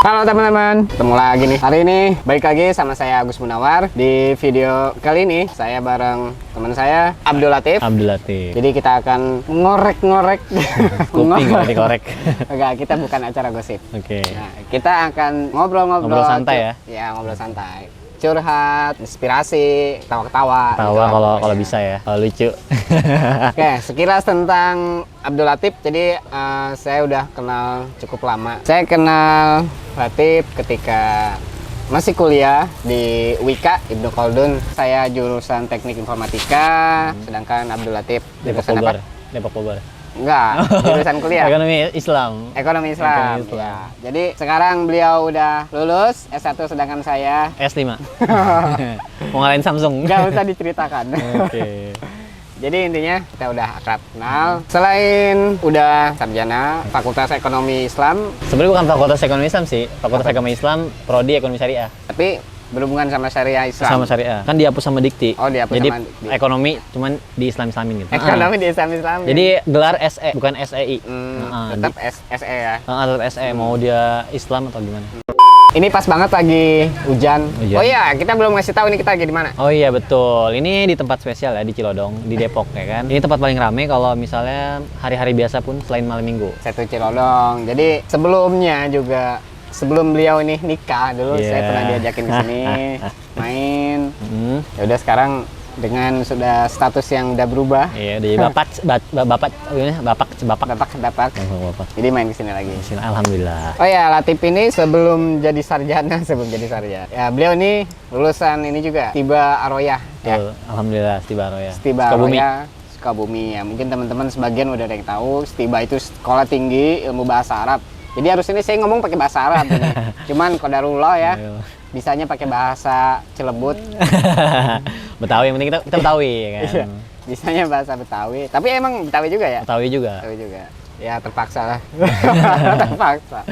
Halo teman-teman, ketemu lagi nih. Hari ini balik lagi sama saya Agus Munawar. Di video kali ini saya bareng teman saya Abdul Latif. Jadi kita akan ngorek-ngorek. kuping nggak dikorek. Enggak, kita bukan acara gosip. Oke. Nah, kita akan ngobrol-ngobrol. Ngobrol santai ya? Ya, ngobrol santai. Curhat, inspirasi, ketawa-ketawa. Tawa gitu lah, kalau pokoknya. bisa ya, kalau lucu. Oke, sekilas tentang Abdul Latif. Jadi saya udah kenal cukup lama. Saya kenal Latif ketika masih kuliah di WIKA Ibnu Khaldun. Saya jurusan Teknik Informatika, sedangkan Abdul Latif Depok jurusan Bogor. apa? Depok Bogor. Enggak, jurusan kuliah. Ekonomi Islam. Ekonomi Islam. Ekonomi Islam. Ya. Jadi sekarang beliau udah lulus S1, sedangkan saya S5. Mau ngalahin Samsung. nggak usah diceritakan. Oke. Jadi intinya kita udah akrab kenal. Selain udah sarjana Fakultas Ekonomi Islam, Sebenarnya bukan Fakultas Ekonomi Islam sih. Fakultas Ekonomi Islam, Prodi Ekonomi Syariah. tapi berhubungan sama syariah Islam. Sama Syariah. Kan dihapus sama Dikti. Oh, dihapus Jadi sama Dikti. ekonomi cuman di Islam-Islamin gitu. Ekonomi di Islam. Jadi gelar SE bukan SEI. Tetap SE ya. Tetap SE mau dia Islam atau gimana? Ini pas banget lagi hujan. Hujan. Oh iya, kita belum ngasih tahu ini kita lagi di mana. Oh iya betul, ini di tempat spesial ya di Cilodong, di Depok ya kan. Ini tempat paling rame kalau misalnya hari-hari biasa pun selain malam minggu. Satu Cilodong. Jadi sebelumnya juga sebelum beliau ini nikah dulu saya pernah diajakin ke sini main. Ya udah sekarang dengan sudah status yang udah berubah. Iya, di bapak. Jadi main ke sini lagi. Alhamdulillah. Oh ya, Latif ini sebelum jadi sarjana, ya beliau ini lulusan ini juga Tiba Aroyah ya. Alhamdulillah, Stiba Aroyah. Stiba Aroyah, Sukabumi ya. Mungkin teman-teman sebagian udah ada yang tahu, Stiba itu sekolah tinggi ilmu bahasa Arab. Jadi harus ini saya ngomong pakai bahasa Arab ini. Cuman qadarullah ya. Bisanya pakai bahasa Cilebut. Betawi, yang penting kita Betawi ya kan. Iya, bisanya bahasa Betawi. Tapi emang Betawi juga ya? Betawi juga. Ya terpaksa lah. Terpaksa.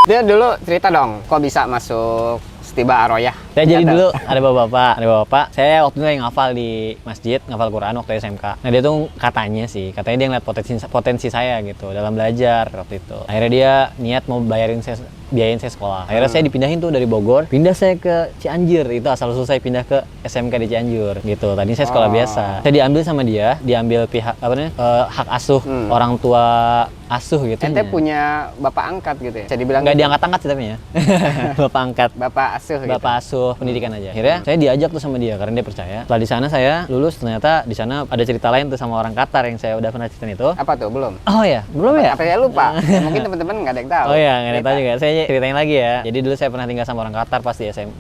Dia dulu cerita dong, kok bisa masuk Stiba Aroyah? Saya jadi dulu ada bapak. Saya waktu itu yang ngafal di masjid, ngafal Quran waktu SMK. Nah dia tuh katanya dia ngeliat potensi saya gitu dalam belajar waktu itu. Akhirnya dia niat mau biayain saya sekolah. Akhirnya saya dipindahin tuh dari Bogor, pindah saya ke Cianjur. Itu asal usul saya pindah ke SMK di Cianjur gitu. Tadi saya sekolah biasa. Saya diambil sama dia, diambil pihak hak asuh orang tua asuh gitu. Ente punya bapak angkat gitu ya? Bisa dibilang nggak gitu? diangkat-angkat sih tapi ya. Bapak angkat. Bapak asuh gitu? Bapak asuh pendidikan aja. Akhirnya saya diajak tuh sama dia karena dia percaya. Setelah di sana saya lulus, ternyata di sana ada cerita lain tuh sama orang Qatar yang saya udah pernah ceritain itu. Apa tuh? Belum? Oh ya, belum ya? Apa saya lupa? Ya, mungkin teman-teman nggak ada yang tahu. Oh iya, nggak ada yang tahu juga. Saya ceritain lagi ya. Jadi dulu saya pernah tinggal sama orang Qatar pas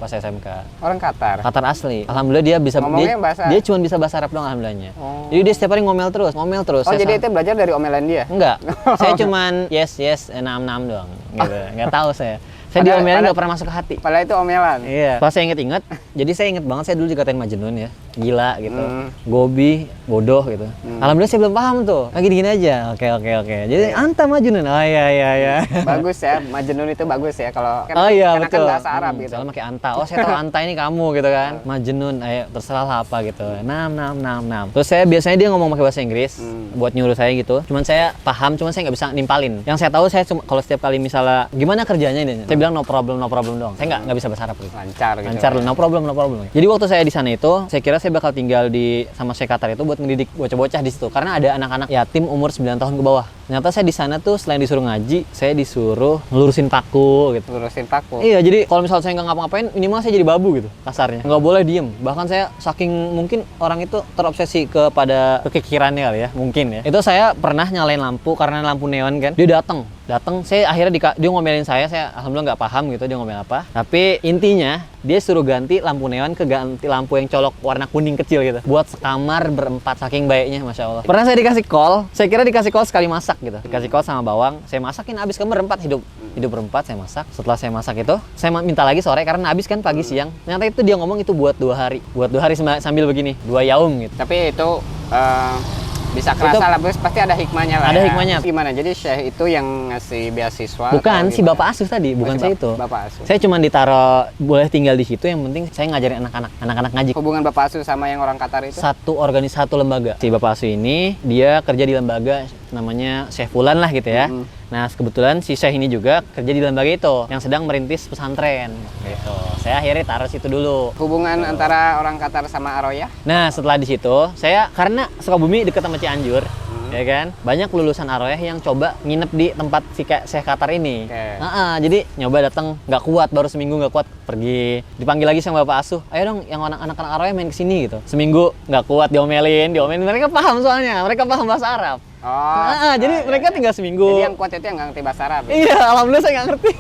SMK. Orang Qatar? Qatar asli. Alhamdulillah dia bisa dia cuma bisa bahasa Arab doang alhamdulillahnya. Jadi dia setiap hari ngomel terus. Oh, jadi itu belajar dari omelan dia? Enggak. Saya cuman yes, enam doang gitu. Enggak tahu saya. Saya diomelin nggak pernah masuk ke hati. Padahal itu omelan. Iya. Pas saya inget-inget, jadi saya inget banget saya dulu dikatain Majnun ya, gila gitu, gobi, bodoh gitu. Alhamdulillah saya belum paham tuh. Gini aja. Oke. Jadi anta Majnun. Oh iya. Bagus ya, Majnun itu bagus ya kalau oh iya karena betul. Kan bahasa Arab gitu. Soalnya pakai anta. Oh saya tahu anta ini kamu gitu kan. Majnun, ayo terserah lah apa gitu. Nam. Terus saya biasanya dia ngomong pakai bahasa Inggris buat nyuruh saya gitu. Cuman saya paham, cuman saya nggak bisa nimpalin. Yang saya tahu saya cuma kalau setiap kali misalnya gimana kerjanya ini, saya bilang no problem dong. Saya nggak bisa bahasa Arab gitu. Lancar gitu. Lancar, no problem. Jadi waktu saya di sana itu, saya kira saya bakal tinggal sama Syekh Qatar itu buat mendidik bocah-bocah di situ karena ada anak-anak yatim umur 9 tahun ke bawah. Ternyata saya di sana tuh selain disuruh ngaji, saya disuruh ngelurusin paku gitu. Lurusin paku. Iya, jadi kalau misalnya saya nggak ngapa-ngapain, minimal saya jadi babu gitu kasarnya. Nggak boleh diem. Bahkan saya saking mungkin orang itu terobsesi kepada kekikirannya kali ya, mungkin ya. Itu saya pernah nyalain lampu karena lampu neon kan. Dia datang, saya akhirnya dia ngomelin saya alhamdulillah nggak paham gitu dia ngomel apa. Tapi intinya dia suruh ganti lampu neon ke ganti lampu yang colok warna kuning kecil gitu. Buat sekamar berempat, saking baiknya Masya Allah. Pernah saya dikasih call, saya kira dikasih call sekali masak gitu. Dikasih call sama bawang, saya masakin habis kan berempat hidup berempat saya masak. Setelah saya masak itu, saya minta lagi sore karena habis kan pagi siang. Ternyata itu dia ngomong itu buat 2 hari. Buat 2 hari sambil begini, 2 yaum gitu. Tapi itu bisa kerasa lah, pasti ada hikmahnya lah. Ada ya. hikmahnya. Gimana? Jadi Syekh itu yang ngasih beasiswa? Bukan, si bapak asuh tadi, bukan saya itu. Bapak asuh. Saya cuma ditaruh boleh tinggal di situ, yang penting saya ngajarin anak-anak ngaji. Hubungan bapak asuh sama yang orang Qatar itu? Satu organisasi, satu lembaga. Si bapak asuh ini dia kerja di lembaga namanya Syekh Fulan lah gitu ya. Nah kebetulan si Syekh ini juga kerja di lembaga itu yang sedang merintis pesantren gitu. Saya akhirnya taruh situ dulu. Hubungan antara orang Qatar sama Aroyah? Nah setelah di situ saya karena Sukabumi deket sama Cianjur, ya kan, banyak lulusan Aroyah yang coba nginep di tempat si Syekh Qatar ini. Jadi nyoba datang nggak kuat, baru seminggu nggak kuat pergi, dipanggil lagi sama bapak asuh, ayo dong yang anak-anak Aroyah main kesini gitu. Seminggu nggak kuat, diomelin, mereka paham soalnya, mereka paham bahasa Arab. Jadi mereka tinggal seminggu. Jadi yang kuat itu yang nggak ngerti bahasa Arab. Iya, alhamdulillah saya nggak ngerti.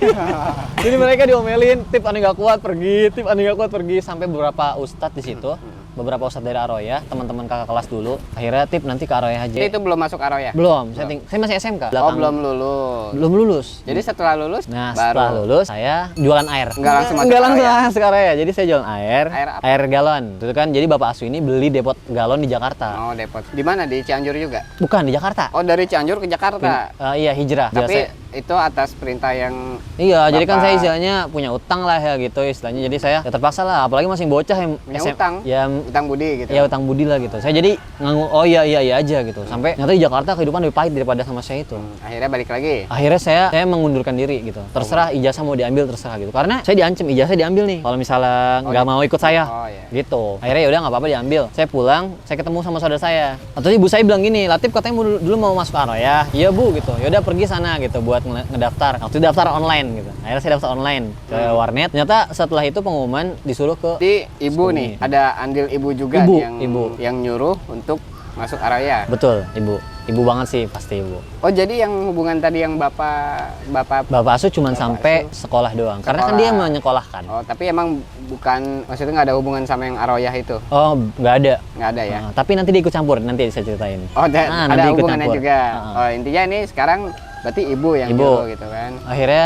Jadi mereka diomelin, tip ane nggak kuat pergi, tip ane nggak kuat pergi, sampai beberapa ustadz di situ. Beberapa ustadz dari Aroyah, teman-teman kakak kelas dulu, akhirnya tip nanti ke Aroyah aja. Jadi itu belum masuk Aroyah? Belum, saya masih SMK. Belum lulus. Belum lulus. Jadi setelah lulus, Nah, baru setelah lulus saya jualan air. Nggak langsung masuk Nggak langsung Aroyah? masuk Aroyah. Jadi saya jualan air. Air apa? Air galon. Itu kan jadi Bapak Asu ini beli depot galon di Jakarta. Oh, depot. Di mana? Di Cianjur juga? Bukan di Jakarta. Oh, dari Cianjur ke Jakarta. Iya, hijrah. Tapi itu atas perintah yang Iya, jadi kan Bapak- saya istilahnya punya utang lah ya gitu istilahnya. Jadi saya ya terpaksa lah, apalagi masih bocah yang punya utang. Ya, Utang budi gitu. ya utang budi lah gitu. Saya jadi nganggu, oh iya aja gitu. Sampai ternyata di Jakarta kehidupan lebih pahit daripada sama saya itu. Akhirnya balik lagi. Akhirnya saya mengundurkan diri gitu. Terserah ijazah mau diambil terserah gitu. Karena saya diancam ijazah diambil nih. Kalau misalnya nggak mau ikut saya. Oh, iya. Gitu. Akhirnya ya udah nggak apa-apa diambil. Saya pulang, saya ketemu sama saudara saya. Atau ibu saya bilang gini, Latif katanya dulu mau masuk Aroyah. Iya Bu gitu. Ya udah pergi sana gitu buat ngedaftar. Waktu itu daftar online gitu. Akhirnya saya daftar online ke warnet. Ternyata setelah itu pengumuman disuruh ke Jadi ibu nih, ada andil ibu juga Ibu, nih yang nyuruh untuk masuk Aroyah. Betul, ibu. Ibu banget sih pasti ibu. Oh, jadi yang hubungan tadi yang bapak Bapak asuh cuma sampai sekolah doang. Karena kan Sekolah. dia menyekolahkan. Oh, tapi emang bukan, maksudnya nggak ada hubungan sama yang Aroyah itu? Oh, nggak ada. Nggak ada ya? Nah, tapi nanti dia ikut campur, nanti saya ceritain. Oh, Nah, ada nanti ikut hubungannya campur. juga. Oh, intinya ini sekarang berarti ibu yang Ibu. nyuruh gitu kan? Akhirnya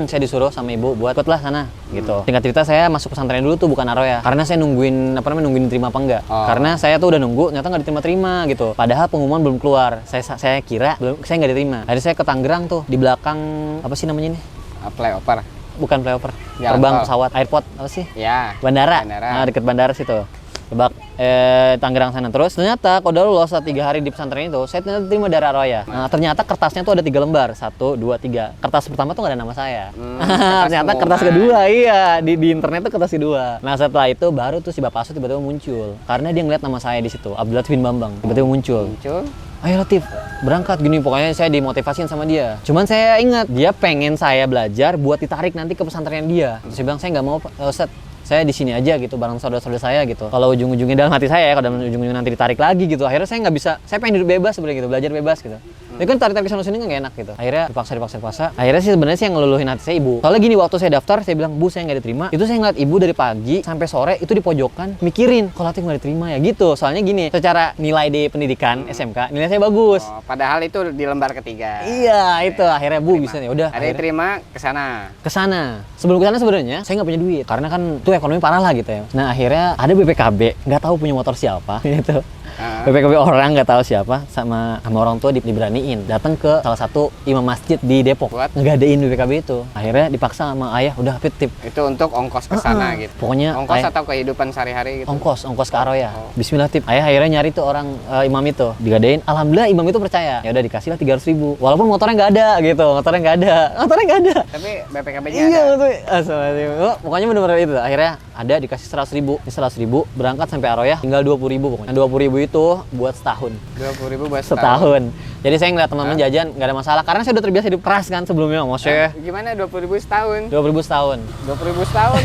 saya disuruh sama ibu buat ikutlah sana gitu. Singkat cerita saya masuk pesantren dulu tuh bukan Aroyah. Karena saya nungguin nungguin diterima apa enggak. Oh. Karena saya tuh udah nunggu, ternyata nggak diterima gitu. Padahal pengumuman belum keluar. Saya kira saya nggak diterima. Akhirnya saya ke Tangerang tuh di belakang apa sih namanya ini? Flyover. Bukan flyover. Jalan Terbang tol. pesawat, airport apa sih? Ya. Bandara. Bandara. Nah, deket bandara situ. Tangerang sana. Terus ternyata kalau udah lolos 3 hari di pesantren itu, saya ternyata diterima dari Aroyah. Nah, ternyata kertasnya tuh ada 3 lembar. 1, 2, 3. Kertas pertama tuh nggak ada nama saya. Ternyata kertas kedua, iya. Di internet tuh kertas kedua. Nah, setelah itu baru tuh si Bapak Asu tiba-tiba muncul. Karena dia ngeliat nama saya di situ, Abdul Latif bin Bambang. Tiba-tiba muncul. Ayo Latif, berangkat gini. Pokoknya saya dimotivasiin sama dia. Cuman saya ingat, dia pengen saya belajar buat ditarik nanti ke pesantren dia. Terus saya bilang, saya nggak mau, Ustaz. Saya di sini aja gitu bareng saudara-saudara saya gitu. Kalau ujung-ujungnya dalam hati saya, kalau dalam ujung-ujungnya nanti ditarik lagi gitu. Akhirnya saya nggak bisa, saya pengen hidup bebas sebenarnya gitu, belajar bebas gitu. Tapi kan tarik-tarik sana sini kan nggak enak gitu. Akhirnya dipaksa. Akhirnya sih sebenarnya sih yang ngeluluhin hati saya ibu. Soalnya gini, waktu saya daftar saya bilang, Bu saya nggak diterima. Itu saya ngeliat ibu dari pagi sampai sore itu di pojokan mikirin, kalau Latif nggak diterima ya gitu. Soalnya gini, secara nilai di pendidikan SMK nilai saya bagus. Oh, padahal itu di lembar ketiga. Iya itu akhirnya Bu bisa nih udah. Ada yang terima ke sana. Kesana. Sebelum kesana sebenarnya saya nggak punya duit karena kan tuh ekonomi parah lah gitu ya. Nah akhirnya ada BPKB, nggak tahu punya motor siapa gitu. BPKB orang nggak tahu siapa sama orang tua diberaniin datang ke salah satu imam masjid di Depok Buat? ngegadein BPKB itu. Akhirnya dipaksa sama ayah udah tip. Itu untuk ongkos ke sana gitu. Pokoknya ongkos ayah, atau kehidupan sehari-hari gitu. ongkos ke Aroyah. Bismillah tip. Ayah akhirnya nyari tuh orang imam itu digadein. Alhamdulillah imam itu percaya. Ya udah dikasih lah 300.000. Walaupun motornya nggak ada gitu. Motornya nggak ada. Tapi BPKB-nya Iya ada. betul. Assalamualaikum. Pokoknya benar-benar itu. Akhirnya ada dikasih 100.000. Ini 100.000 berangkat sampai Aroyah tinggal 20.000 pokoknya. Nah, 20.000 itu buat setahun. 20.000 buat Setahun. Jadi saya ngeliat teman-teman jajan nggak ada masalah karena saya udah terbiasa hidup keras kan sebelumnya. Maksudnya Gimana 20.000 setahun? 20.000 setahun. 20.000 setahun.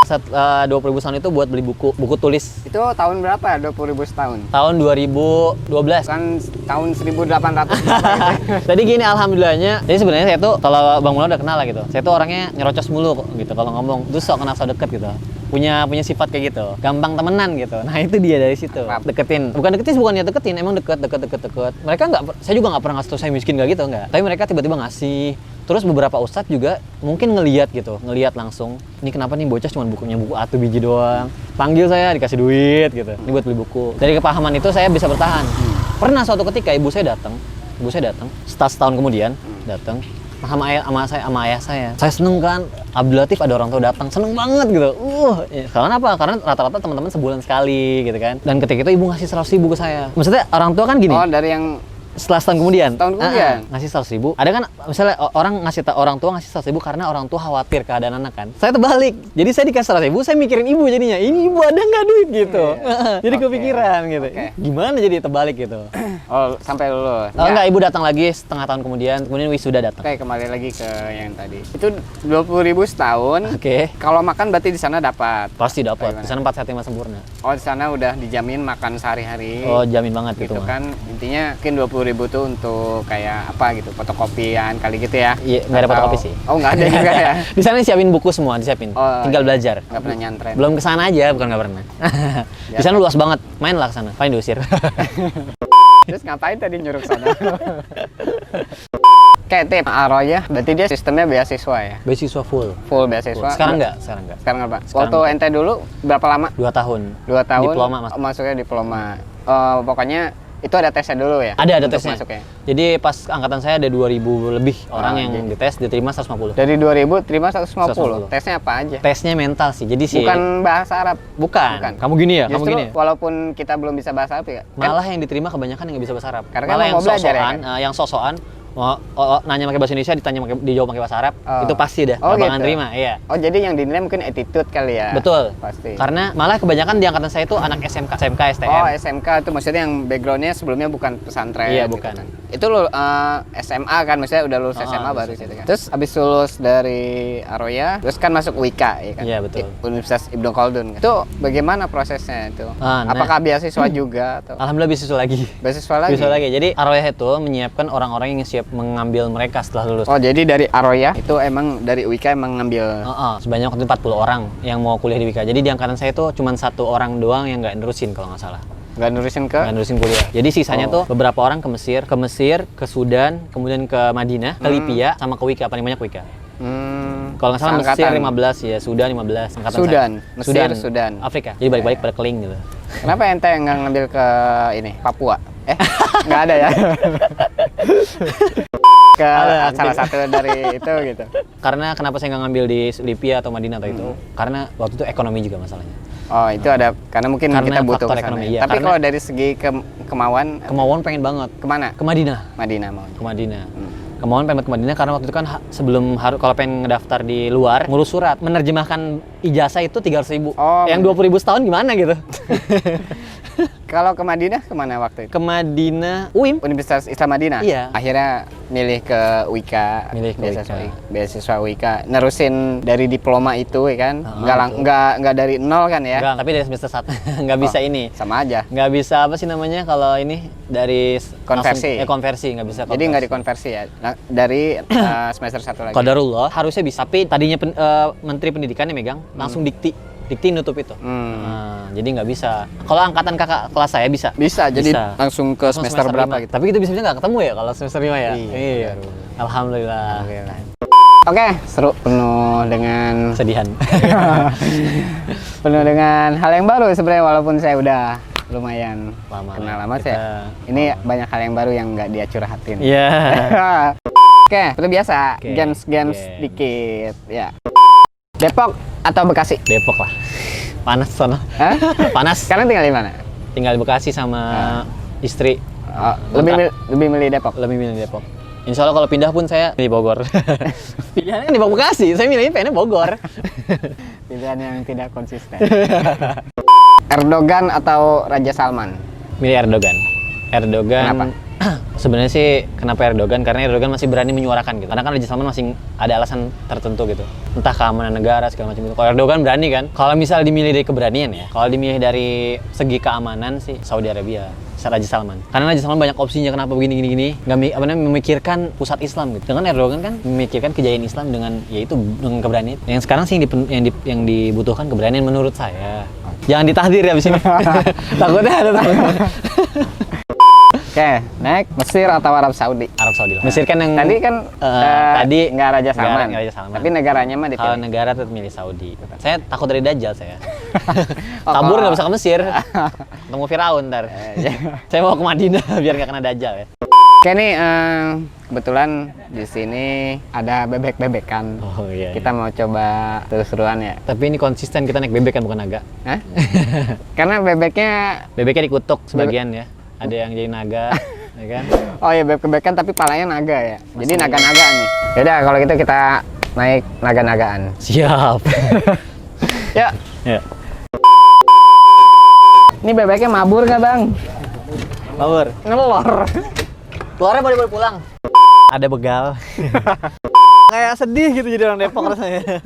20.000 setahun itu buat beli buku tulis. Itu tahun berapa 20.000 setahun? Tahun 2012. Kan tahun 1800 berapa gitu. Tadi gini alhamdulillahnya. Jadi sebenarnya saya tuh kalau Bang Mula udah kenal lah gitu. Saya tuh orangnya nyerocos mulu kok gitu kalau ngomong. Terus sok kenal sok deket gitu. Punya sifat kayak gitu. Gampang temenan gitu. Nah, itu dia dari situ. Deketin. Bukan deketin, bukannya deketin, emang deket. Mereka nggak, saya juga nggak pernah ngasih tau saya miskin nggak gitu nggak. Tapi mereka tiba-tiba ngasih. Terus beberapa ustadz juga mungkin ngeliat gitu, ngeliat langsung. Ini kenapa nih bocah cuma buku A1 biji doang. Panggil saya dikasih duit gitu. Ini buat beli buku. Dari kepahaman itu saya bisa bertahan. Pernah suatu ketika ibu saya datang, setahun kemudian datang. sama ayah saya. Saya seneng kan, Abdul Latif ada orang tua datang, seneng banget gitu. Karena apa? Karena rata-rata teman-teman sebulan sekali gitu kan. Dan ketika itu ibu ngasih 100.000 ke saya. Maksudnya orang tua kan gini. Oh, dari yang Setelah setahun kemudian, ngasih 100.000. Ada kan misalnya orang tua ngasih 100.000 karena orang tua khawatir keadaan anak kan. Saya terbalik. Jadi saya dikasih 100.000, saya mikirin ibu jadinya. Ini ibu ada nggak duit gitu. Jadi kepikiran gitu. Gimana jadi terbalik gitu. Oh, sampai lulus. Enggak, ibu datang lagi setengah tahun kemudian wisuda datang. Oke, kembali lagi ke yang tadi. Itu 20.000 setahun. Oke. Kalau makan berarti di sana dapat. Pasti dapat. Di sana 4 sehat 5 sempurna. Oh, di sana udah dijamin makan sehari-hari. Oh, jamin banget gitu gitu kan. Intinya mungkin 20.000 tuh untuk kayak apa gitu, fotokopian kali gitu ya. Iya, nggak ada fotokopi sih. Oh, nggak ada juga ya. Di sana siapin buku semua, disiapin. Tinggal belajar. Nggak pernah nyantren. Belum kesana aja, bukan nggak pernah. Di sana luas banget. Main lah kesana. Paling diusir. Terus ngapain tadi nyuruh ke sana? Kayak tip Aroya, berarti dia sistemnya beasiswa ya? Beasiswa full. Full beasiswa? Sekarang enggak. Sekarang apa? Waktu ente dulu berapa lama? 2 tahun. 2 tahun? Diploma masuknya diploma. Pokoknya itu ada tesnya dulu ya? Ada tesnya. Masuknya. Jadi pas angkatan saya ada 2.000 lebih orang yang dites, diterima 150. Dari 2.000 terima 150. Tesnya apa aja? Tesnya mental sih. Jadi sih bukan bahasa Arab. Bukan. Kamu gini ya, Justru, kamu gini ya. walaupun kita belum bisa bahasa Arab ya. Malah yang diterima kebanyakan yang nggak bisa bahasa Arab. Karena malah kan yang mau belajar ya, sosokan, yang sosokan nanya pakai bahasa Indonesia, dijawab pakai bahasa Arab, itu pasti dah bakalan gitu. terima. Iya. Oh, jadi yang dinilai mungkin attitude kali ya? Betul. Pasti. Karena malah kebanyakan di angkatan saya itu anak SMK, STM. Oh, SMK itu maksudnya yang backgroundnya sebelumnya bukan pesantren. Iya, gitu bukan. Kan. Itu lu SMA kan, maksudnya udah lulus SMA baru situ kan. Terus abis lulus dari Aroya, terus kan masuk UIK ya kan? Iya, betul. Universitas Ibnu Khaldun kan? Itu bagaimana prosesnya itu? Nah, apakah beasiswa juga atau? Alhamdulillah beasiswa lagi. Beasiswa lagi? Beasiswa lagi. Jadi Aroya itu menyiapkan orang-orang yang siap mengambil mereka setelah lulus. Oh, jadi dari Aroya itu emang dari UIK emang ngambil? Sebanyak waktu itu 40 orang yang mau kuliah di UIK. Jadi di angkatan saya itu cuma 1 orang doang yang nggak nerusin kalau nggak salah. Nggak nerusin kuliah? Jadi sisanya tuh beberapa orang ke Mesir, ke Sudan, kemudian ke Madinah, ke Libya, sama ke UIK, paling banyak UIK. Kalau nggak salah Mesir 15 ya, Sudan 15. Angkatan Sudan, saya. Mesir, Sudan. Afrika. Jadi balik-balik pada keling gitu. Kenapa ente nggak ngambil ke ini, Papua? Nggak ada ya? Ke salah satu dari itu gitu. Karena kenapa saya nggak ngambil di Libya atau Madinah atau itu? Karena waktu itu ekonomi juga masalahnya. Oh, itu ada karena mungkin kita butuh faktor kesana. ekonomi, Ya. iya. Tapi kalau dari segi kemauan Pengen banget. kemana? Ke Madinah. Madinah mau. Ke Madinah. Kemauan pengen ke Madinah karena waktu itu kan sebelum kalau pengen ngedaftar di luar ngurus surat, menerjemahkan ijazah itu 300.000. Yang 20.000 setahun gimana gitu? Kalau ke Madinah kemana waktu itu? Ke Madinah, UIM. Universitas Islam Madinah? Iya. Akhirnya milih ke UIK, beasiswa UIK. Nerusin dari diploma itu ya kan? Nggak dari nol kan ya? Enggak, tapi dari semester 1. Nggak bisa ini. Sama aja? Nggak bisa apa sih namanya kalau ini dari konversi? Konversi, nggak bisa konversi. Jadi nggak dikonversi ya? Nah, dari semester 1 lagi? Qadarullah, harusnya bisa. Tapi tadinya Menteri Pendidikan yang megang, langsung dikti nutup itu. Nah, jadi nggak bisa. Kalau angkatan kakak kelas saya bisa. Bisa, jadi langsung ke semester berapa 5. gitu? Tapi kita bisa nggak ketemu ya kalau semester 5 ya? Iya. Alhamdulillah. Oke, seru. Penuh dengan Sedihan. penuh dengan hal yang baru sebenarnya, walaupun saya udah lumayan kenal lama sih. Ini banyak hal yang baru yang nggak dia curhatin. Iya. Oke, seperti biasa, games dikit ya. Depok atau Bekasi? Depok lah. Panas sono. Panas. Sekarang tinggal di mana? Tinggal di Bekasi sama istri. Lebih milih Depok? Lebih milih Depok. Insya Allah kalau pindah pun saya milih Bogor. Pilihannya di Bekasi, saya milihnya pengennya Bogor. Pilihan yang tidak konsisten. Erdogan atau Raja Salman? Milih Erdogan. Kenapa? Sebenarnya sih kenapa Erdogan? Karena Erdogan masih berani menyuarakan gitu. Karena kan Raja Salman masih ada alasan tertentu gitu. Entah keamanan negara segala macam itu. Kalau Erdogan berani kan. Kalau misal dimilih dari keberanian ya. Kalau dimilih dari segi keamanan sih Saudi Arabia. Raja Salman. Karena Raja Salman banyak opsinya kenapa begini. Nggak memikirkan pusat Islam gitu. Dengan Erdogan kan memikirkan kejayaan Islam dengan yaitu dengan keberanian. Yang sekarang sih yang dibutuhkan keberanian menurut saya. Jangan ditahdir ya abis ini. Takutnya ada Oke, next Mesir atau Arab Saudi? Arab Saudi lah. Mesir kan yang tadi kan tadi nggak Raja Salman. Nggak Raja Salman. Tapi negaranya mah dipilih. Kalau negara tetap milih Saudi. Saya takut dari Dajjal saya. Kabur nggak bisa ke Mesir. Ketemu Firaun ntar. Saya mau ke Madinah biar nggak kena Dajjal ya. Oke nih, kebetulan di sini ada bebek-bebekan. Oh iya. Kita mau coba terus-terusan ya. Tapi ini konsisten kita naik bebek kan bukan naga. Hah? Karena bebeknya, Bebeknya dikutuk sebagian ya. Ada yang jadi naga, ya kan? oh ya bebek-bebekan tapi palanya naga ya. Jadi naga-naga nih. Yaudah kalau gitu kita naik naga-nagaan. Siap. Ya, Ya. ini bebeknya mabur nggak bang? Power. Ngelor. Keluarnya boleh pulang. Ada begal. Kayak sedih gitu jadi orang Depok rasanya.